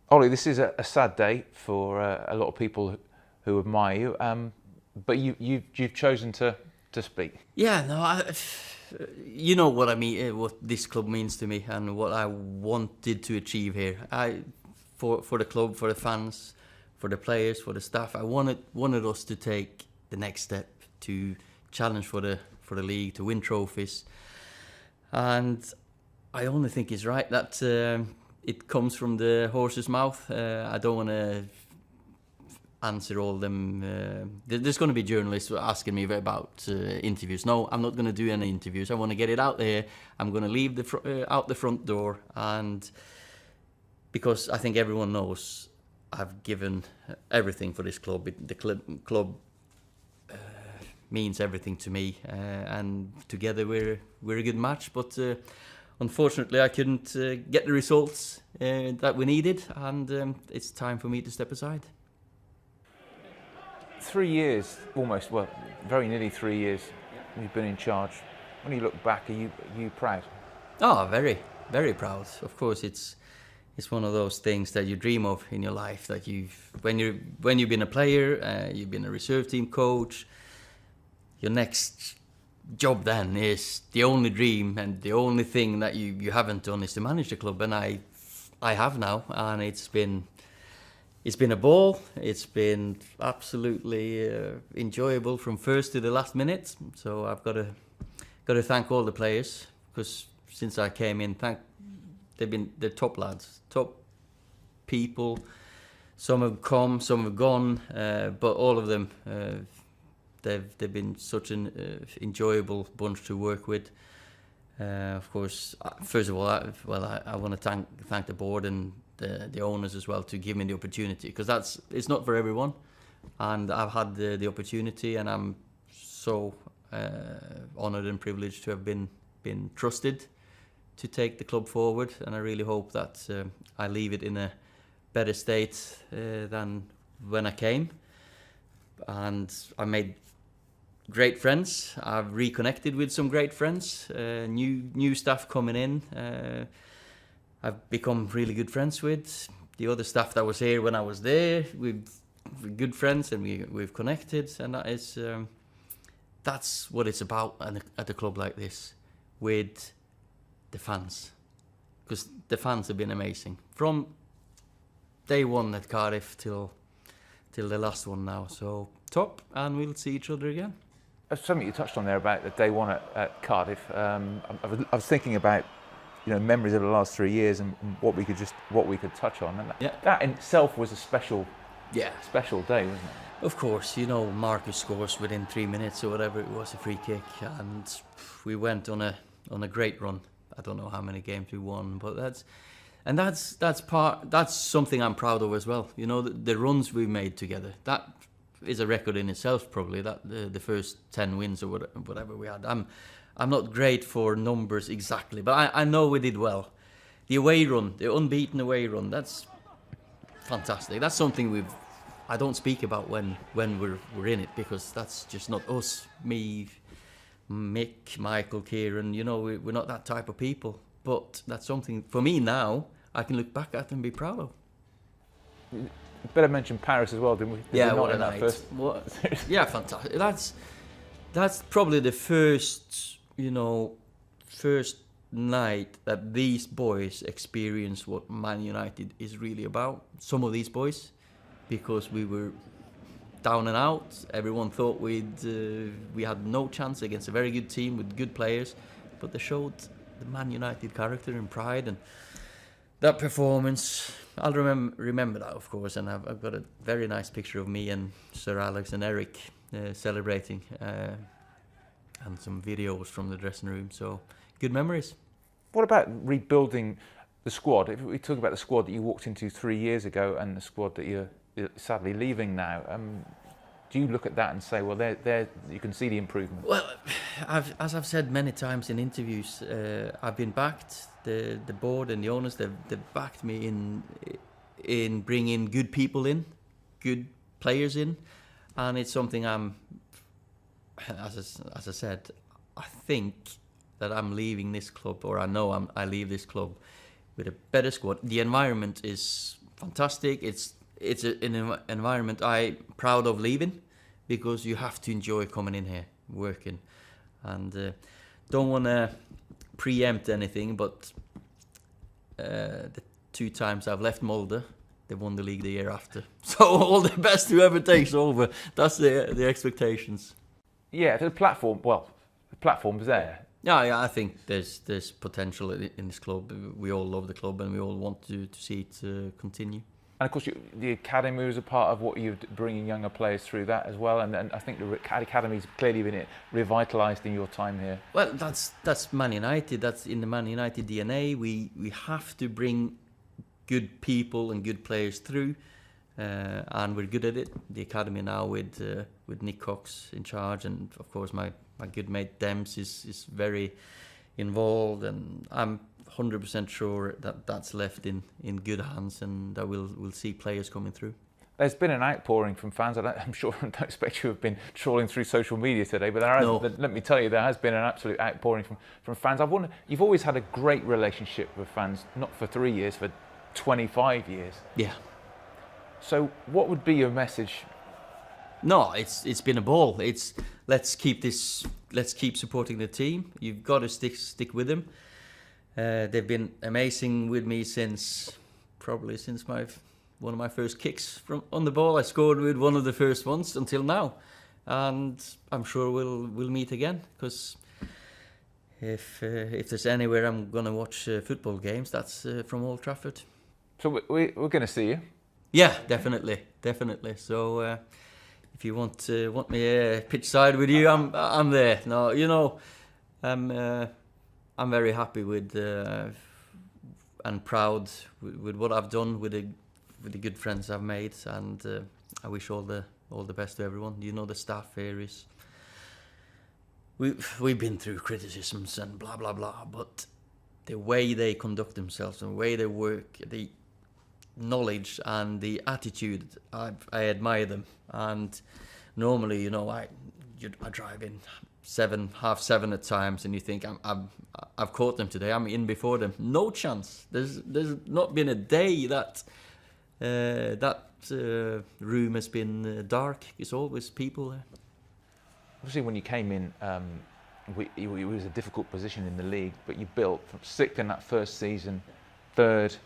Ollie, this is a sad day for a lot of people who admire you, but you've chosen to speak. Yeah, no, you know what I mean, what this club means to me, and what I wanted to achieve here. For the club, for the fans, for the players, for the staff, I wanted us to take the next step to challenge for the league, to win trophies, and I only think it's right that it comes from the horse's mouth. I don't want to answer all them. There's going to be journalists asking me about interviews. No, I'm not going to do any interviews. I want to get it out there. I'm going to leave out the front door, and because I think everyone knows I've given everything for this club. The club means everything to me, and together we're a good match. But unfortunately, I couldn't get the results that we needed, and it's time for me to step aside. 3 years, almost, well, very nearly 3 years you've been in charge. When you look back, are you proud? Oh, very, very proud. Of course, it's one of those things that you dream of in your life. That when you've been a player, you've been a reserve team coach. Your next job then is the only dream, and the only thing that you haven't done is to manage the club. And I have now, and it's been a ball. It's been absolutely enjoyable from first to the last minute. So I've got to thank all the players, because since I came in, they're top lads, top people. Some have come, some have gone, but all of them they've been such an enjoyable bunch to work with. Of course, first of all, I want to thank the board and the owners as well to give me the opportunity, because it's not for everyone, and I've had the opportunity, and I'm so honoured and privileged to have been trusted to take the club forward, and I really hope that I leave it in a better state than when I came. And I made great friends. I've reconnected with some great friends, new staff coming in. I've become really good friends with the other staff that was here when I was there. We're good friends, and we've connected, and that's what it's about at a club like this, with the fans, because the fans have been amazing from day one at Cardiff till the last one now. So top, and we'll see each other again. Something you touched on there about the day one at Cardiff. I was thinking about memories of the last 3 years and what we could touch on, and that in itself was a special day, wasn't it? Of course, Marcus scores within 3 minutes or whatever it was, a free kick, and we went on a great run. I don't know how many games we won, but that's something I'm proud of as well. The runs we made together. That is a record in itself, probably. That the first 10 wins or whatever we had. I'm not great for numbers exactly, but I know we did well. The away run, the unbeaten away run, that's fantastic. That's something I don't speak about when we're in it, because that's just not us. Me, Mick, Michael, Kieran, we're not that type of people. But that's something, for me now, I can look back at and be proud of. Better mention Paris as well, didn't we? Yeah, what a night. Yeah, fantastic. That's probably the first night that these boys experience what Man United is really about. Some of these boys, because we were down and out. Everyone thought we had no chance against a very good team with good players, but they showed the Man United character and pride, and that performance, I'll remember that, of course. And I've got a very nice picture of me and Sir Alex and Eric celebrating, and some videos from the dressing room. So good memories. What about rebuilding the squad? If we talk about the squad that you walked into 3 years ago and the squad that you're sadly leaving now, do you look at that and say, well, there you can see the improvement? Well, as I've said many times in interviews, I've been backed. The board and the owners, they've backed me in bringing good people in, good players in, and it's something as I said, I think that I'm leaving this club, or I know I leave this club with a better squad. The environment is fantastic. It's an environment I'm proud of leaving, because you have to enjoy coming in here, working, and don't want to preempt anything, but the 2 times I've left Molde, they won the league the year after. So all the best whoever takes over. That's the expectations. Yeah, the platform's there. Yeah, I think there's potential in this club. We all love the club, and we all want to see it continue. And of course, the academy was a part of what you're bringing younger players through that as well. And I think the academy's clearly been revitalised in your time here. Well, that's Man United. That's in the Man United DNA. We have to bring good people and good players through, and we're good at it. The academy now with Nick Cox in charge, and of course my good mate Dems is very involved, and I'm 100% sure that that's left in good hands, and that we'll see players coming through. There's been an outpouring from fans. I'm sure I don't expect you have been trawling through social media today, but let me tell you, there has been an absolute outpouring from fans. I've wondered, you've always had a great relationship with fans, not for 3 years, for 25 years. Yeah. So what would be your message? No, it's been a ball. Let's keep supporting the team. You've got to stick with them. They've been amazing with me since one of my first kicks on the ball. I scored with one of the first ones until now, and I'm sure we'll meet again, because if there's anywhere I'm gonna watch football games, that's from Old Trafford. So we're going to see you. Yeah, definitely. So if you want me pitch side with you, I'm there. No, I'm very happy with and proud with what I've done with the good friends I've made, and I wish all the best to everyone. The staff here is. We've been through criticisms and blah blah blah, but the way they conduct themselves and the way they work, the knowledge and the attitude, I admire them. And normally, I drive in 6:30 at times, and you think I've caught them today. I'm in before them. No chance. There's not been a day that room has been dark. It's always people there. Obviously, when you came in, it was a difficult position in the league, but you built from 6th in that first season, 3rd,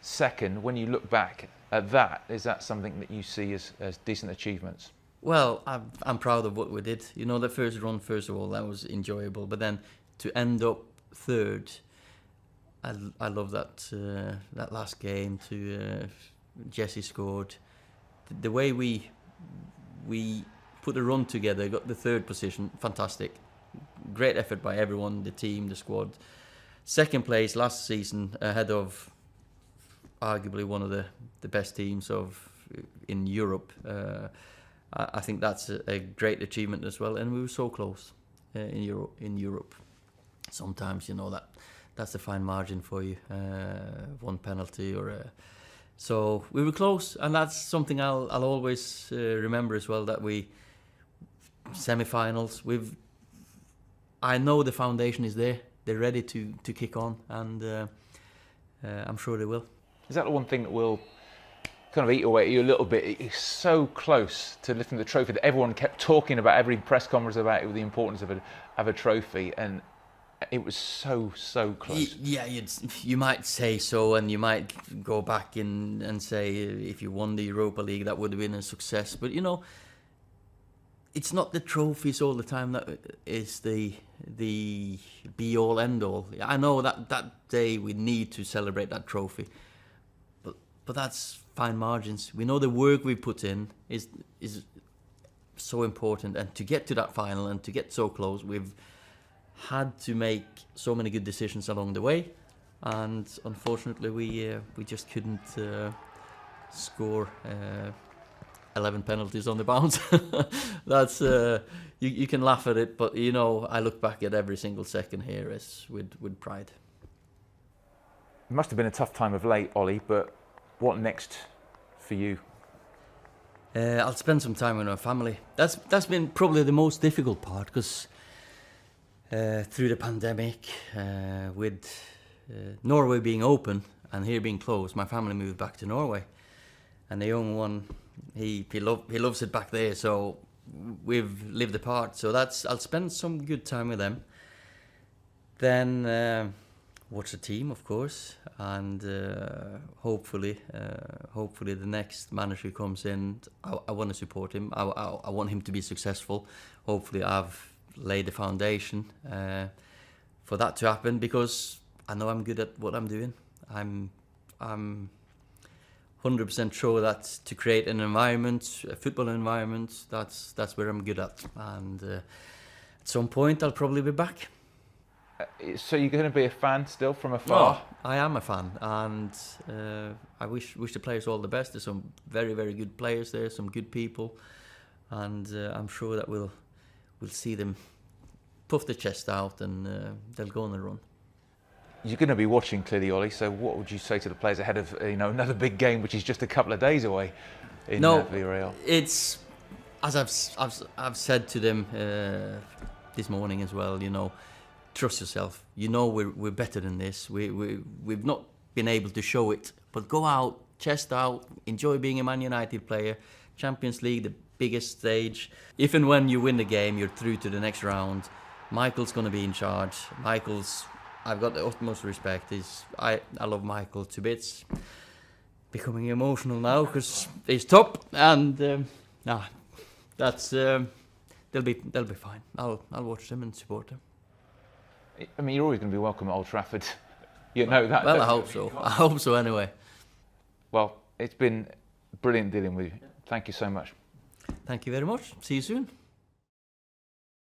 2nd. When you look back at that, is that something that you see as decent achievements? Well, I'm proud of what we did. The first run, first of all, that was enjoyable. But then to end up 3rd, I love that last game. Jesse scored. The way we put a run together, got the 3rd position, fantastic. Great effort by everyone, the team, the squad. 2nd place last season, ahead of arguably one of the best teams in Europe. I think that's a great achievement as well, and we were so close in Europe. Sometimes that's a fine margin for you, one penalty so we were close, and that's something I'll always remember as well. That we semi-finals. I know the foundation is there. They're ready to kick on, and I'm sure they will. Is that the one thing that will kind of eat away at you a little bit? It's so close to lifting the trophy that everyone kept talking about, every press conference about it, the importance of a trophy, and it was so close. Yeah, you might say so, and you might go back and say if you won the Europa League, that would have been a success. But it's not the trophies all the time that is the be all end all. I know that day we need to celebrate that trophy, but that's fine margins. We know the work we put in is so important, and to get to that final and to get so close, we've had to make so many good decisions along the way, and unfortunately we just couldn't score 11 penalties on the bounce. That's you can laugh at it, but I look back at every single second here with pride. It must have been a tough time of late, Ollie, but what next for you? I'll spend some time with my family. That's been probably the most difficult part, because through the pandemic, with Norway being open And here being close, my family moved back to Norway, and the young one, he loves it back there. So we've lived apart. So I'll spend some good time with them. Then watch the team, of course, and hopefully the next manager who comes in, I want to support him. I want him to be successful. Hopefully, I've laid the foundation for that to happen, because I know I'm good at what I'm doing. I'm 100% sure that to create an environment, a football environment, that's where I'm good at. And at some point, I'll probably be back. So you're going to be a fan still from afar? Oh, I am a fan, and I wish the players all the best. There's some very, very good players there, some good people, and I'm sure that we'll see them puff their chest out, and they'll go on a run. You're going to be watching clearly, Ollie. So what would you say to the players ahead of another big game, which is just a couple of days away in Villarreal? It's as I've said to them this morning as well. Trust yourself. We're better than this. We've not been able to show it, but go out, chest out, enjoy being a Man United player. Champions League, the biggest stage. If and when you win the game, you're through to the next round. Michael's going to be in charge. I've got the utmost respect. I love Michael to bits. Becoming emotional now because he's top, and that's they'll be fine. I'll watch them and support them. I mean, you're always going to be welcome at Old Trafford. You know that. Well, I hope so. I hope so anyway. Well, it's been brilliant dealing with you. Thank you so much. Thank you very much. See you soon.